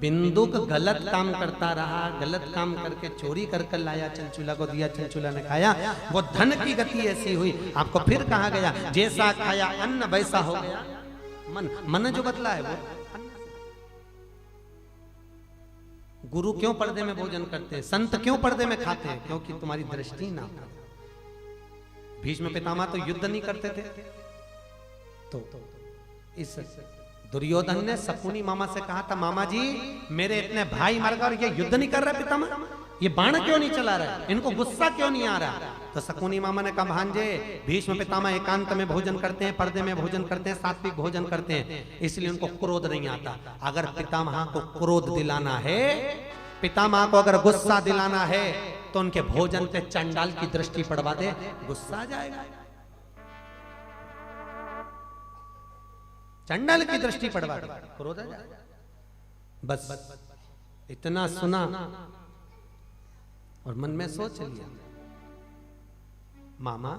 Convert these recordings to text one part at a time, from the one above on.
बिंदुक गलत काम करता रहा, गलत काम करके चोरी कर कर लाया, चंचूला को दिया, चंचूला ने खाया, वो धन की गति ऐसी हुई। आपको फिर कहा गया जैसा खाया अन्न वैसा हो गया मन। मन जो बदला है वो गुरु क्यों पर्दे में भोजन करते हैं, संत क्यों पर्दे में खाते हैं? क्योंकि तुम्हारी दृष्टि ना। भीष्म पितामह तो युद्ध नहीं करते थे, तो इस दुर्योधन ने शकुनी मामा से कहा था, मामा जी मेरे इतने भाई मर गए और ये युद्ध नहीं कर रहा पितामह, ये बाण क्यों नहीं चला रहा है, इनको गुस्सा क्यों नहीं आ रहा? तो शकुनी मामा ने कहा, भांजे भीष्म पितामह एकांत में भोजन करते हैं, पर्दे में भोजन करते हैं, सात्विक भोजन करते हैं, इसलिए उनको क्रोध नहीं आता। अगर पितामह को क्रोध दिलाना है, पितामह को अगर गुस्सा दिलाना है, तो उनके भोजन पे चंडाल की दृष्टि पड़वा दे, गुस्सा आ जाएगा। चंडाल की दृष्टि पड़वा दे, क्रोध आ जाएगा। बस इतना सुना और मन में सोच लिया, मामा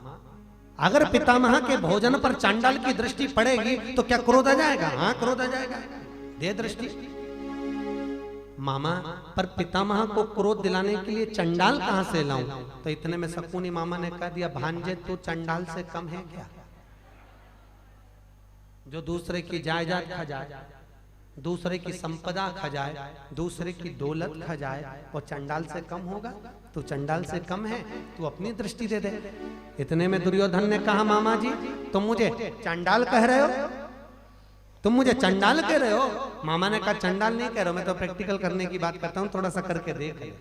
अगर पितामह के भोजन पर चांडाल की दृष्टि पड़ेगी तो क्या क्रोध आ जाएगा? हाँ क्रोध आ जाएगा, दे दृष्टि। मामा पर पितामह को क्रोध दिलाने के लिए चंडाल कहां से लाऊं? तो इतने में शकुनी मामा ने कह दिया, भांजे तू चंडाल से कम है क्या? जो दूसरे की जायदाद खा जाए, दूसरे की संपदा खा जाए, दूसरे की दौलत खा जाए, वो चंडाल से कम होगा? तू चंडाल से कम है, तू अपनी दृष्टि दे दे। इतने में दुर्योधन ने कहा, मामा जी तुम मुझे चंडाल कह रहे हो, तुम मुझे चंडाल कह रहे हो? मामा ने कहा, चंडाल नहीं कह रहा हूं, मैं तो प्रैक्टिकल करने की बात करता हूं, थोड़ा सा करके देख ले,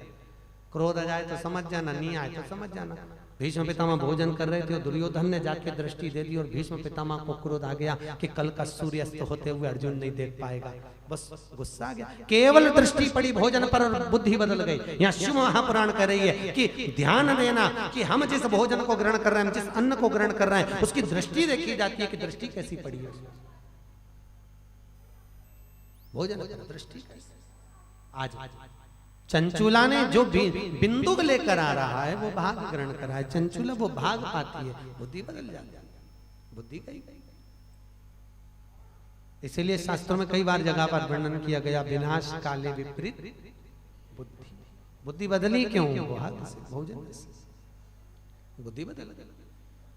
क्रोध आ जाए तो समझ जाना, नहीं आए तो समझ जाना। भीष्म पितामह भोजन कर रहे थे और दुर्योधन ने जाके दृष्टि दे दी और भीष्म पितामह को क्रोध आ गया कि कल का सूर्यास्त होते हुए अर्जुन नहीं देख पाएगा। बस गुस्सा आ गया, केवल दृष्टि पड़ी भोजन पर और बुद्धि बदल गई। यहाँ शिव महापुराण कह रही है कि ध्यान देना कि हम जिस भोजन को ग्रहण कर रहे हैं, जिस अन्न को ग्रहण कर रहे हैं, उसकी दृष्टि देखी जाती है कि दृष्टि कैसी पड़ी है, भोजन दृष्टि। आज चंचूला ने जो बिंदु लेकर आ रहा है वो भाग ग्रहण कर रहा है, चंचूला वो भाग पाती है, बुद्धि बदल जाती है, बुद्धि गई। इसीलिए शास्त्रों में कई बार जगह पर वर्णन किया गया, विनाश काले विपरीत बुद्धि। बुद्धि बदली क्यों? भाग से, भोजन से बुद्धि बदल गई।